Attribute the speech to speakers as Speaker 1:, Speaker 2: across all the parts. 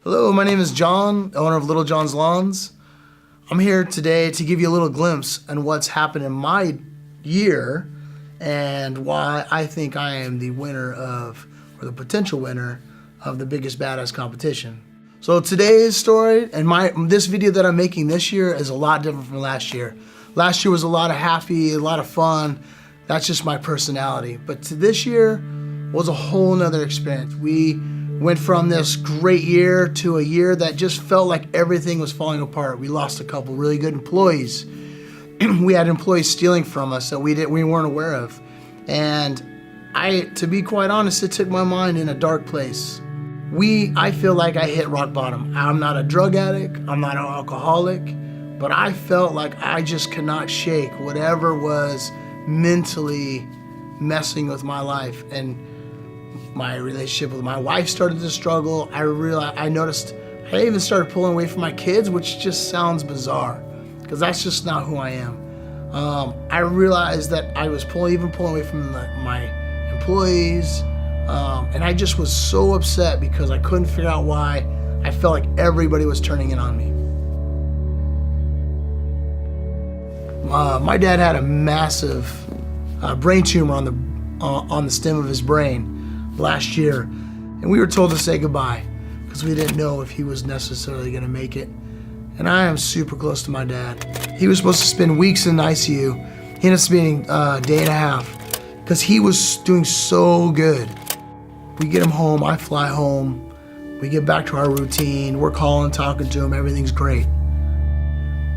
Speaker 1: Hello, my name is John, owner of Little John's Lawns. I'm here today to give you a little glimpse on what's happened in my year and why I think I am the winner of, or the potential winner of the biggest badass competition. So today's story and this video that I'm making this year is a lot different from last year. Last year was a lot of happy, a lot of fun. That's just my personality. But this year was a whole nother experience. We went from this great year to a year that just felt like everything was falling apart. We lost a couple really good employees. We had employees stealing from us that we weren't aware of. And to be quite honest, it took my mind in a dark place. I feel like I hit rock bottom. I'm not a drug addict, I'm not an alcoholic, but I felt like I just could not shake whatever was mentally messing with my life. And my relationship with my wife started to struggle. I noticed I even started pulling away from my kids, which just sounds bizarre because that's just not who I am. I realized that I was pulling away from my employees, and I just was so upset because I couldn't figure out why. I felt like everybody was turning in on me. My dad had a massive brain tumor on the stem of his brain last year, and we were told to say goodbye because we didn't know if he was necessarily going to make it. And I am super close to my dad. He was supposed to spend weeks in the ICU. He ended up spending a day and a half because he was doing so good. We get him home, I fly home, we get back to our routine, we're calling, talking to him, everything's great.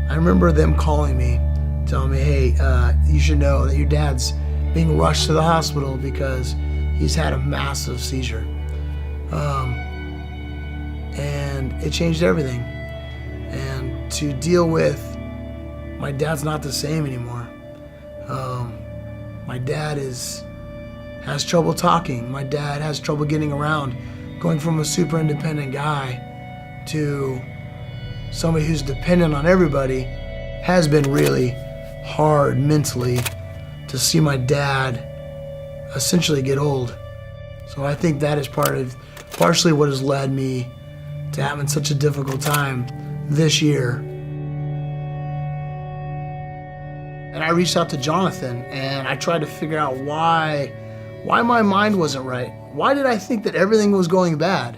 Speaker 1: I remember them calling me, telling me, hey, you should know that your dad's being rushed to the hospital because he's had a massive seizure. And it changed everything. And to deal with, my dad's not the same anymore. My dad has trouble talking. My dad has trouble getting around. Going from a super independent guy to somebody who's dependent on everybody has been really hard mentally to see my dad essentially get old. So I think that is partially what has led me to having such a difficult time this year. And I reached out to Jonathan and I tried to figure out why my mind wasn't right. Why did I think that everything was going bad?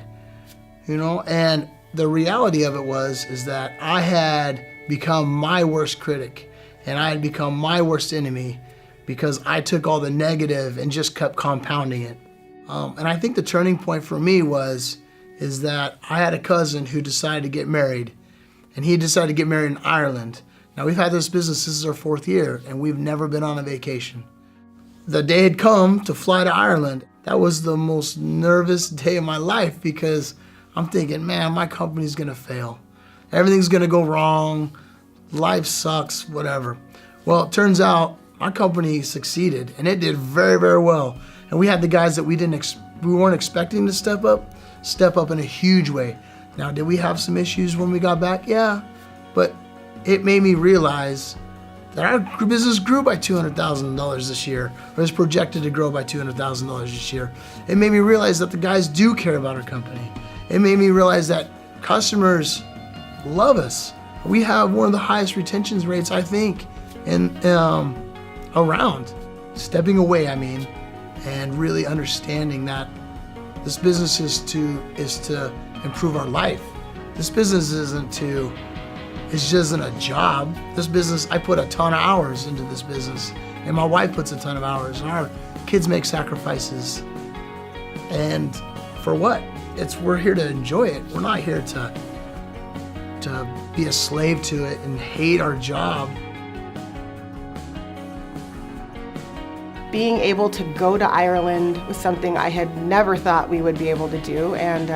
Speaker 1: You know, and the reality of it is that I had become my worst critic and I had become my worst enemy because I took all the negative and just kept compounding it. And I think the turning point for me is that I had a cousin who decided to get married, and he decided to get married in Ireland. Now we've had this business, this is our 4th year, and we've never been on a vacation. The day had come to fly to Ireland. That was the most nervous day of my life because I'm thinking, man, my company's gonna fail. Everything's gonna go wrong, life sucks, whatever. Well, it turns out my company succeeded and it did very, very well. And we had the guys that we weren't expecting to step up in a huge way. Now, did we have some issues when we got back? Yeah, but it made me realize that our business grew by $200,000 this year, or is projected to grow by $200,000 this year. It made me realize that the guys do care about our company. It made me realize that customers love us. We have one of the highest retention rates, I think, around. Stepping away, and really understanding that this business is to improve our life. This business just isn't a job. This business, I put a ton of hours into this business, and my wife puts a ton of hours, and our kids make sacrifices. And for what? We're here to enjoy it. We're not here to be a slave to it and hate our job.
Speaker 2: Being able to go to Ireland was something I had never thought we would be able to do, and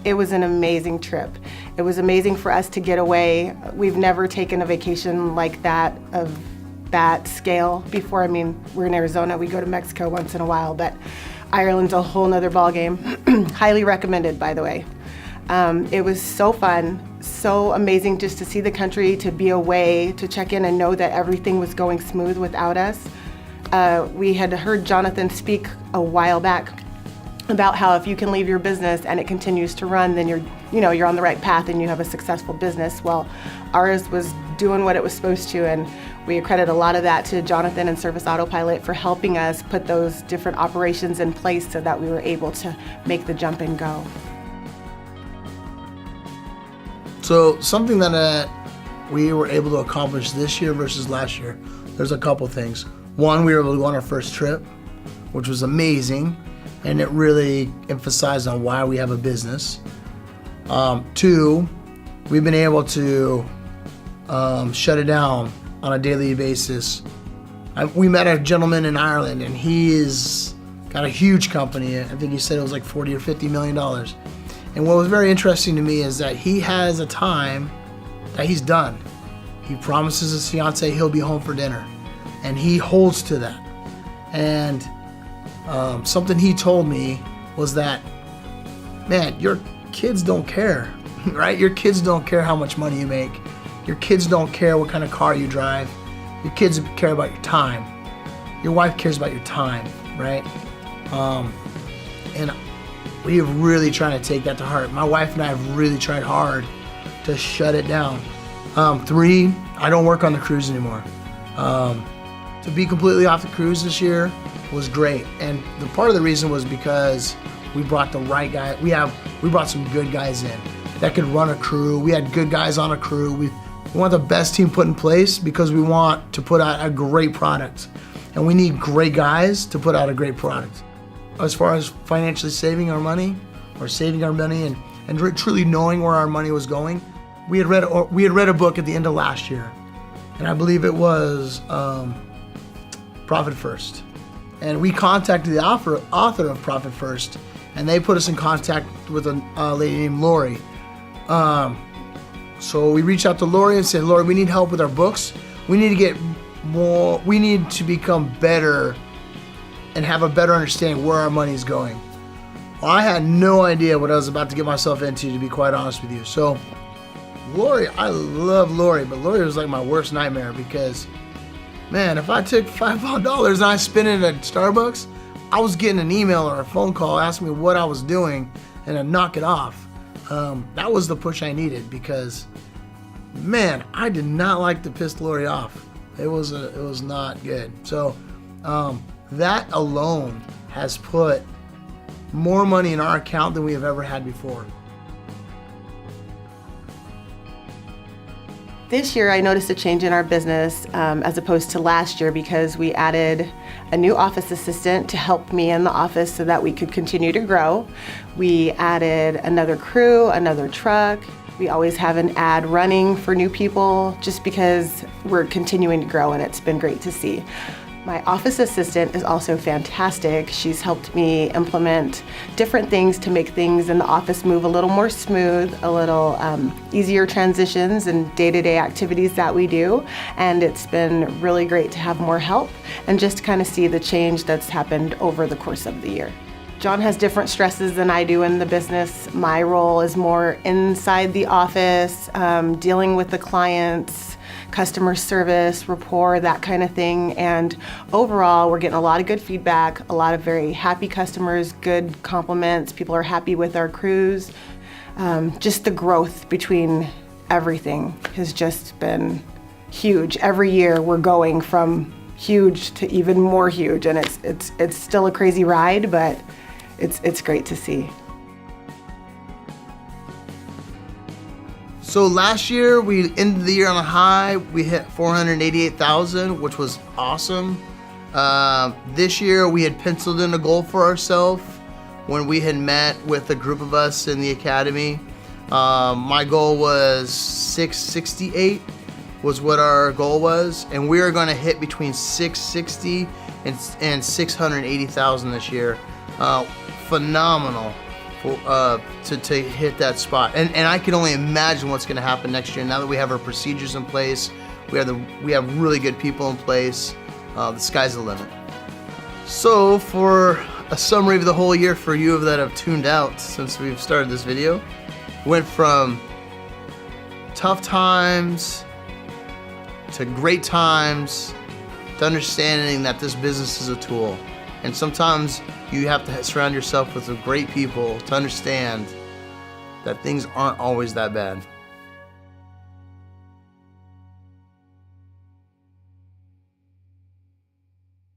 Speaker 2: it was an amazing trip. It was amazing for us to get away. We've never taken a vacation like that, of that scale before. We're in Arizona, we go to Mexico once in a while, but Ireland's a whole nother ballgame. Highly recommended, by the way. It was so fun, so amazing just to see the country, to be away, to check in and know that everything was going smooth without us. We had heard Jonathan speak a while back about how if you can leave your business and it continues to run, then you're on the right path and you have a successful business. Well, ours was doing what it was supposed to, and we accredit a lot of that to Jonathan and Service Autopilot for helping us put those different operations in place so that we were able to make the jump and go.
Speaker 1: So something that we were able to accomplish this year versus last year, there's a couple things. One, we were able to go on our first trip, which was amazing, and it really emphasized on why we have a business. Two, we've been able to shut it down on a daily basis. We met a gentleman in Ireland, and he's got a huge company. I think he said it was like $40 or $50 million. And what was very interesting to me is that he has a time that he's done. He promises his fiance he'll be home for dinner, and he holds to that. And something he told me was that, man, your kids don't care, right? Your kids don't care how much money you make. Your kids don't care what kind of car you drive. Your kids care about your time. Your wife cares about your time, right? And we have really trying to take that to heart. My wife and I have really tried hard to shut it down. Three, I don't work on the cruise anymore. To be completely off the cruise this year was great. And the part of the reason was because we brought the right guy. We brought some good guys in that could run a crew. We had good guys on a crew. We want the best team put in place because we want to put out a great product. And we need great guys to put out a great product. As far as financially saving our money and truly knowing where our money was going, we had read a book at the end of last year, and I believe it was Profit First. And we contacted the author of Profit First, and they put us in contact with a lady named Lori. So we reached out to Lori and said, Lori, we need help with our books. We need to get more, we need to become better and have a better understanding where our money is going. Well, I had no idea what I was about to get myself into, to be quite honest with you. So Lori, I love Lori, but Lori was like my worst nightmare because, man, if I took $5 and I spent it at Starbucks, I was getting an email or a phone call asking me what I was doing and I'd knock it off. That was the push I needed because, man, I did not like to piss Lori off. It was not good. So that alone has put more money in our account than we have ever had before.
Speaker 2: This year I noticed a change in our business as opposed to last year because we added a new office assistant to help me in the office so that we could continue to grow. We added another crew, another truck. We always have an ad running for new people just because we're continuing to grow, and it's been great to see. My office assistant is also fantastic. She's helped me implement different things to make things in the office move a little more smooth, a little easier transitions and day-to-day activities that we do. And it's been really great to have more help and just kind of see the change that's happened over the course of the year. John has different stresses than I do in the business. My role is more inside the office, dealing with the clients, customer service, rapport, that kind of thing. And overall, we're getting a lot of good feedback, a lot of very happy customers, good compliments. People are happy with our cruise. Just the growth between everything has just been huge. Every year we're going from huge to even more huge, and it's still a crazy ride, but it's great to see.
Speaker 1: So last year, we ended the year on a high. We hit 488,000, which was awesome. This year, we had penciled in a goal for ourselves when we had met with a group of us in the academy. My goal was 668 was what our goal was, and we are going to hit between 660 and 680,000 this year. Phenomenal. To hit that spot, and I can only imagine what's going to happen next year. Now that we have our procedures in place, we have really good people in place. The sky's the limit. So for a summary of the whole year for you that have tuned out since we've started this video, went from tough times to great times to understanding that this business is a tool. And sometimes you have to surround yourself with some great people to understand that things aren't always that bad.